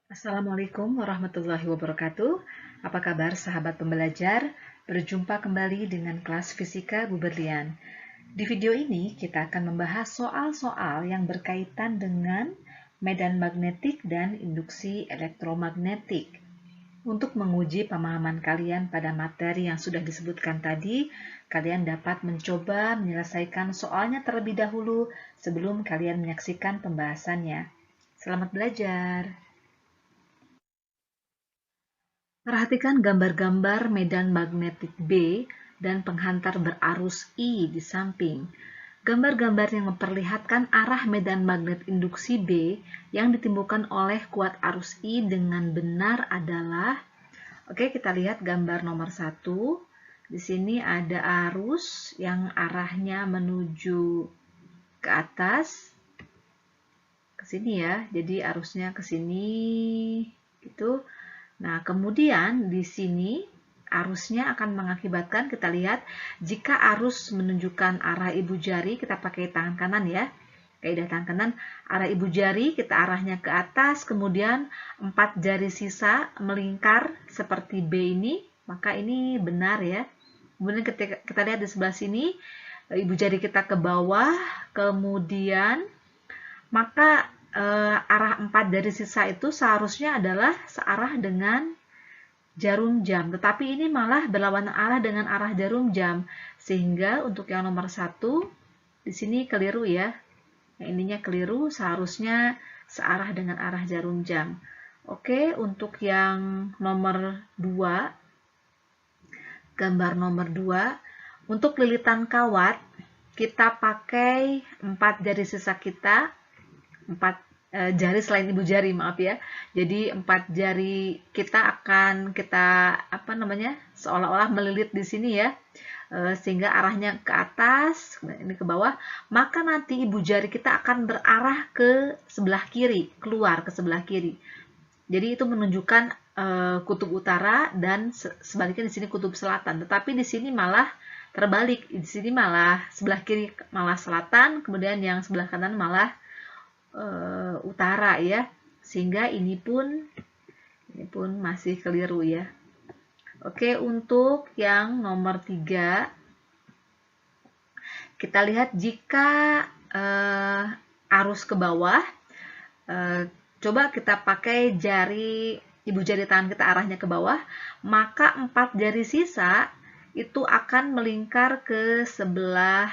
Assalamualaikum warahmatullahi wabarakatuh. Apa kabar sahabat pembelajar? Berjumpa kembali dengan kelas Fisika Bu Berlian. Di video ini kita akan membahas soal-soal yang berkaitan dengan medan magnetik dan induksi elektromagnetik. Untuk menguji pemahaman kalian pada materi yang sudah disebutkan tadi, kalian dapat mencoba menyelesaikan soalnya terlebih dahulu sebelum kalian menyaksikan pembahasannya. Selamat belajar! Perhatikan gambar-gambar medan magnetik B dan penghantar berarus I di samping. Gambar-gambar yang memperlihatkan arah medan magnet induksi B yang ditimbulkan oleh kuat arus I dengan benar adalah, oke, kita lihat gambar nomor 1. Di sini ada arus yang arahnya menuju ke atas, ke sini ya. Jadi arusnya ke sini gitu. Nah, kemudian di sini arusnya akan mengakibatkan, kita lihat, jika arus menunjukkan arah ibu jari, kita pakai tangan kanan ya. Kaidah tangan kanan, arah ibu jari kita arahnya ke atas, kemudian 4 jari sisa melingkar seperti B ini, maka ini benar ya. Kemudian kita lihat di sebelah sini, ibu jari kita ke bawah, kemudian maka arah 4 dari sisa itu seharusnya adalah searah dengan jarum jam, tetapi ini malah berlawanan arah dengan arah jarum jam, sehingga untuk yang nomor 1 di sini keliru ya. Yang ininya keliru, seharusnya searah dengan arah jarum jam. Oke, untuk yang nomor 2, gambar nomor 2, untuk lilitan kawat kita pakai 4 jari sisa kita, 4 jari selain ibu jari, maaf ya. Jadi 4 jari kita akan kita seolah-olah melilit di sini ya, sehingga arahnya ke atas, ini ke bawah. Maka nanti ibu jari kita akan berarah ke sebelah kiri, keluar ke sebelah kiri. Jadi itu menunjukkan kutub utara dan sebaliknya di sini kutub selatan. Tetapi di sini malah terbalik, di sini malah sebelah kiri malah selatan, kemudian yang sebelah kanan malah utara ya, sehingga ini pun masih keliru ya. Oke, untuk yang nomor 3, kita lihat jika arus ke bawah, coba kita pakai ibu jari tangan kita arahnya ke bawah, maka 4 jari sisa itu akan melingkar ke sebelah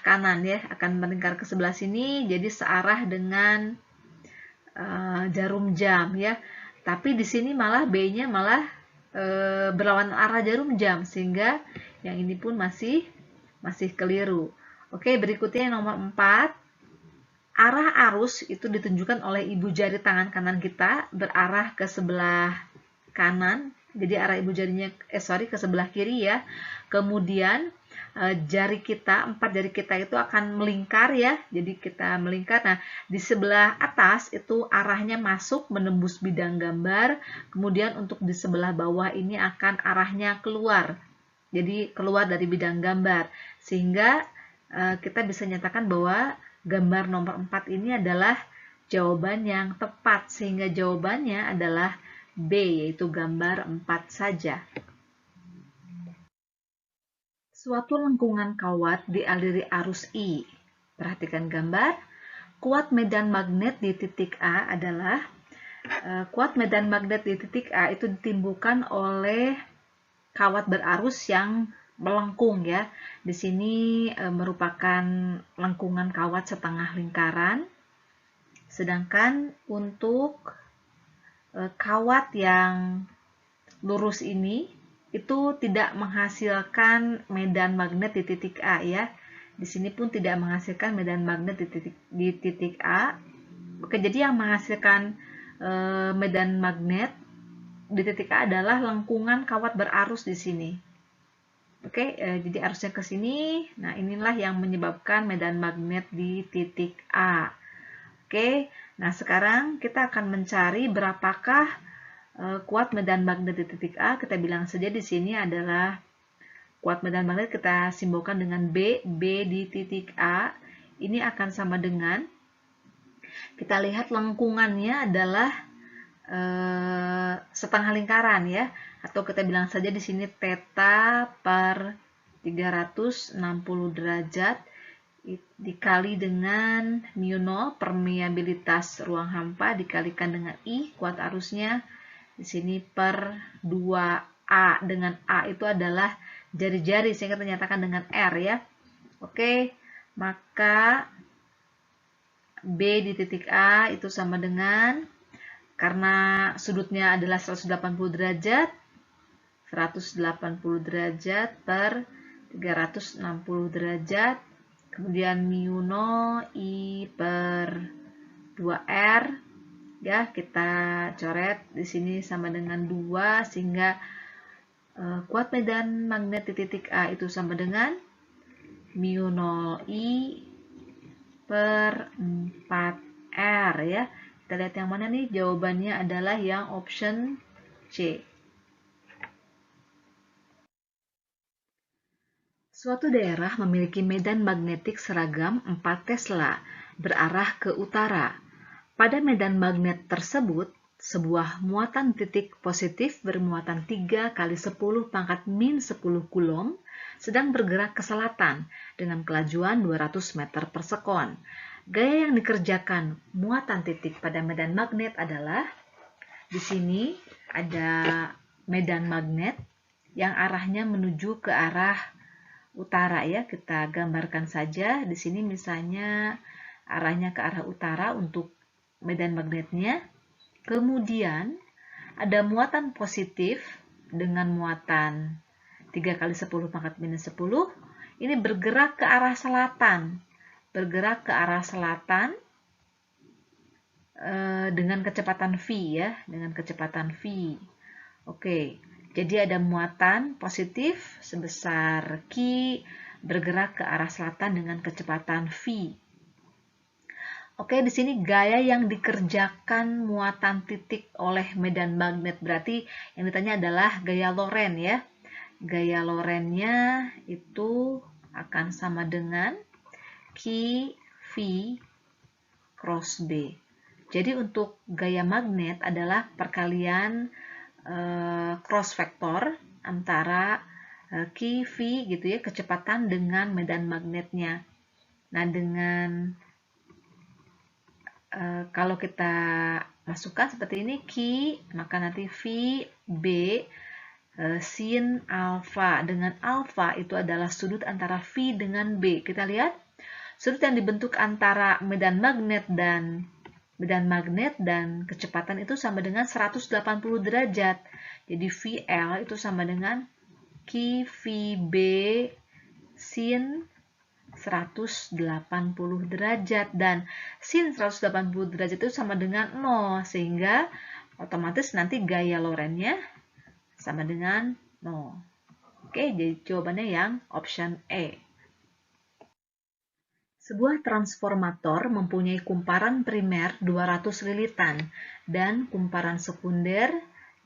kanan ya, akan melingkar ke sebelah sini, jadi searah dengan jarum jam ya. Tapi di sini malah B-nya malah berlawanan arah jarum jam, sehingga yang ini pun masih keliru. Oke, berikutnya yang nomor 4. Arah arus itu ditunjukkan oleh ibu jari tangan kanan kita berarah ke sebelah kanan. Jadi arah ibu jarinya ke sebelah kiri ya. Kemudian jari kita, 4 jari kita itu akan melingkar ya. Jadi kita melingkar. Nah, di sebelah atas itu arahnya masuk menembus bidang gambar. Kemudian untuk di sebelah bawah ini akan arahnya keluar. Jadi keluar dari bidang gambar. Sehingga kita bisa nyatakan bahwa gambar nomor 4 ini adalah jawaban yang tepat. Sehingga jawabannya adalah B, yaitu gambar 4 saja. Suatu lengkungan kawat dialiri arus I. Perhatikan gambar. Kuat medan magnet di titik A adalah, kuat medan magnet di titik A itu ditimbulkan oleh kawat berarus yang melengkung ya. Di sini merupakan lengkungan kawat setengah lingkaran. Sedangkan untuk kawat yang lurus ini itu tidak menghasilkan medan magnet di titik A ya. Di sini pun tidak menghasilkan medan magnet di titik A. Oke, jadi yang menghasilkan medan magnet di titik A adalah lengkungan kawat berarus di sini. Oke, jadi arusnya ke sini. Nah, inilah yang menyebabkan medan magnet di titik A. Oke, nah sekarang kita akan mencari berapakah kuat medan magnet di titik A. Kita bilang saja di sini adalah kuat medan magnet, kita simbolkan dengan B. B di titik A ini akan sama dengan Kita lihat lengkungannya adalah setengah lingkaran ya, atau kita bilang saja di sini theta per 360 derajat dikali dengan mu 0, permeabilitas ruang hampa, dikalikan dengan I, kuat arusnya di sini per 2A, dengan A itu adalah jari-jari sehingga ternyatakan dengan R ya. Oke, maka B di titik A itu sama dengan, karena sudutnya adalah 180 derajat, 180 derajat per 360 derajat, kemudian mu 0 I per 2R, ya kita coret di sini sama dengan 2, sehingga kuat medan magnet di titik A itu sama dengan mu 0 I per 4R ya. Kita lihat yang mana nih? Jawabannya adalah yang option C. Suatu daerah memiliki medan magnetik seragam 4 Tesla berarah ke utara. Pada medan magnet tersebut, sebuah muatan titik positif bermuatan 3 kali 10 pangkat min 10 Coulomb sedang bergerak ke selatan dengan kelajuan 200 meter per sekon. Gaya yang dikerjakan muatan titik pada medan magnet adalah, di sini ada medan magnet yang arahnya menuju ke arah utara ya. Kita gambarkan saja di sini misalnya arahnya ke arah utara untuk medan magnetnya. Kemudian ada muatan positif dengan muatan 3 kali 10 pangkat minus 10. Ini bergerak ke arah selatan. Bergerak ke arah selatan dengan kecepatan v ya, dengan kecepatan v. Oke, jadi ada muatan positif sebesar Q bergerak ke arah selatan dengan kecepatan v. Oke, di sini gaya yang dikerjakan muatan titik oleh medan magnet, berarti yang ditanya adalah gaya Lorentz ya. Gaya Lorentz-nya itu akan sama dengan Q V cross B. Jadi untuk gaya magnet adalah perkalian cross vektor antara Q V gitu ya, kecepatan dengan medan magnetnya. Nah, dengan kalau kita masukkan seperti ini Q, maka nanti V B sin alfa. Dengan alfa itu adalah sudut antara V dengan B. Kita lihat sudut yang dibentuk antara medan magnet dan kecepatan itu sama dengan 180 derajat. Jadi VL itu sama dengan QVB sin 180 derajat, dan sin 180 derajat itu sama dengan 0, sehingga otomatis nanti gaya Lorentz-nya sama dengan 0. Oke, jadi jawabannya yang option E. Sebuah transformator mempunyai kumparan primer 200 lilitan dan kumparan sekunder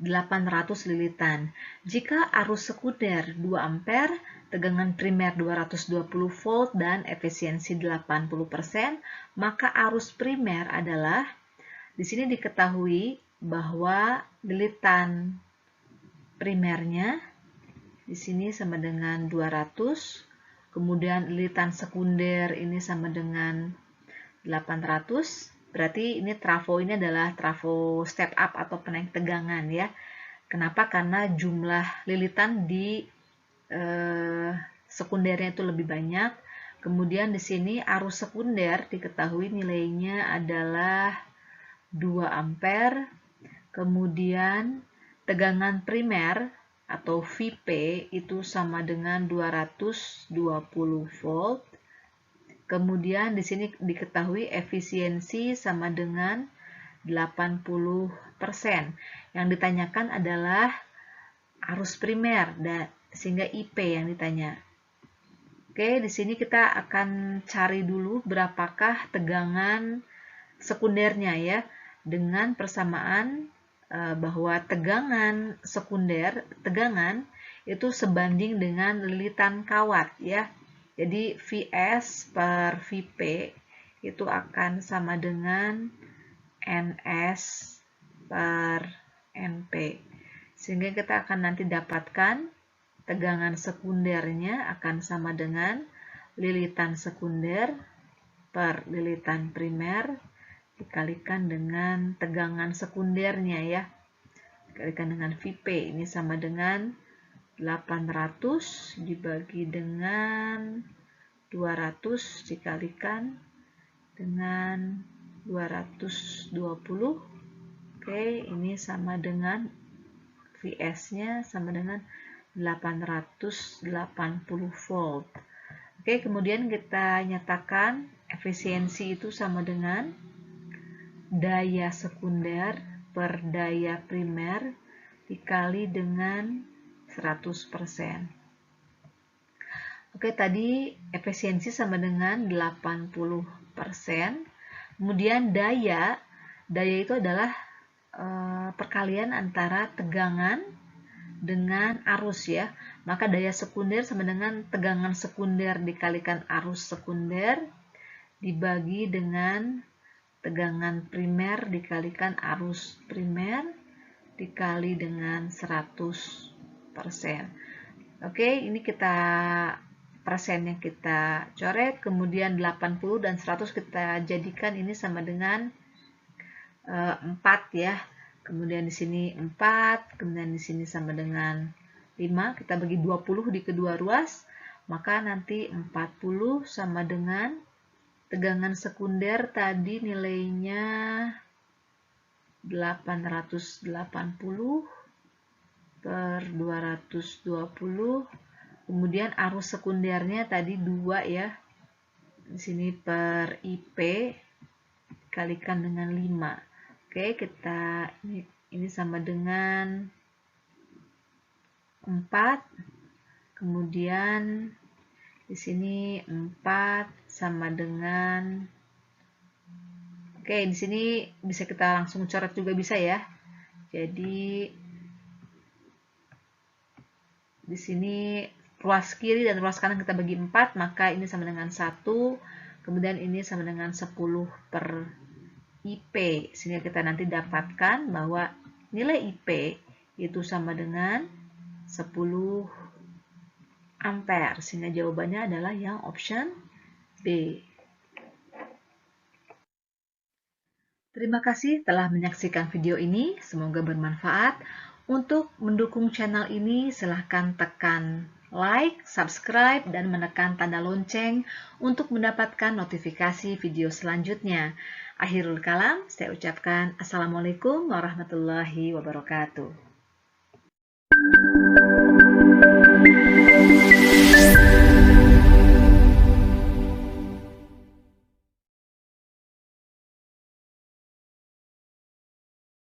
800 lilitan. Jika arus sekunder 2 ampere, tegangan primer 220 volt dan efisiensi 80%, maka arus primer adalah, di sini diketahui bahwa lilitan primernya di sini sama dengan 200, kemudian lilitan sekunder ini sama dengan 800. Berarti ini trafo ini adalah trafo step up atau penaik tegangan ya. Kenapa? Karena jumlah lilitan di sekundernya itu lebih banyak. Kemudian di sini arus sekunder diketahui nilainya adalah 2 ampere. Kemudian tegangan primer atau Vp itu sama dengan 220 volt. Kemudian di sini diketahui efisiensi sama dengan 80%. Yang ditanyakan adalah arus primer, sehingga IP yang ditanya. Oke, di sini kita akan cari dulu berapakah tegangan sekundernya ya, dengan persamaan bahwa tegangan sekunder, tegangan itu sebanding dengan lilitan kawat ya. Jadi Vs per Vp itu akan sama dengan NS per NP. Sehingga kita akan nanti dapatkan tegangan sekundernya akan sama dengan lilitan sekunder per lilitan primer dikalikan dengan tegangan sekundernya ya. Dikalikan dengan Vp, ini sama dengan 800 dibagi dengan 200 dikalikan dengan 220. Oke, ini sama dengan Vs-nya sama dengan 880 volt. Oke, kemudian kita nyatakan efisiensi itu sama dengan daya sekunder per daya primer dikali dengan 100%. Oke, tadi efisiensi sama dengan 80%. Kemudian daya itu adalah perkalian antara tegangan dengan arus ya. Maka daya sekunder sama dengan tegangan sekunder dikalikan arus sekunder dibagi dengan tegangan primer dikalikan arus primer dikali dengan 100%. Oke, ini kita persennya kita coret, kemudian 80 dan 100 kita jadikan ini sama dengan 4 ya. Kemudian di sini 4, kemudian di sini sama dengan 5. Kita bagi 20 di kedua ruas, maka nanti 40 sama dengan tegangan sekunder tadi nilainya 880 per 220. Kemudian arus sekundernya tadi 2 ya. Di sini per IP dikalikan dengan 5. Oke, kita ini sama dengan 4. Kemudian di sini 4 sama dengan, oke, di sini bisa kita langsung coret juga bisa ya. Jadi di sini ruas kiri dan ruas kanan kita bagi 4, maka ini sama dengan 1. Kemudian ini sama dengan 10 per IP. Sehingga kita nanti dapatkan bahwa nilai IP itu sama dengan 10 ampere. Sehingga jawabannya adalah yang option B. Terima kasih telah menyaksikan video ini. Semoga bermanfaat. Untuk mendukung channel ini, silahkan tekan like, subscribe, dan menekan tanda lonceng untuk mendapatkan notifikasi video selanjutnya. Akhirul kalam, saya ucapkan Assalamualaikum warahmatullahi wabarakatuh.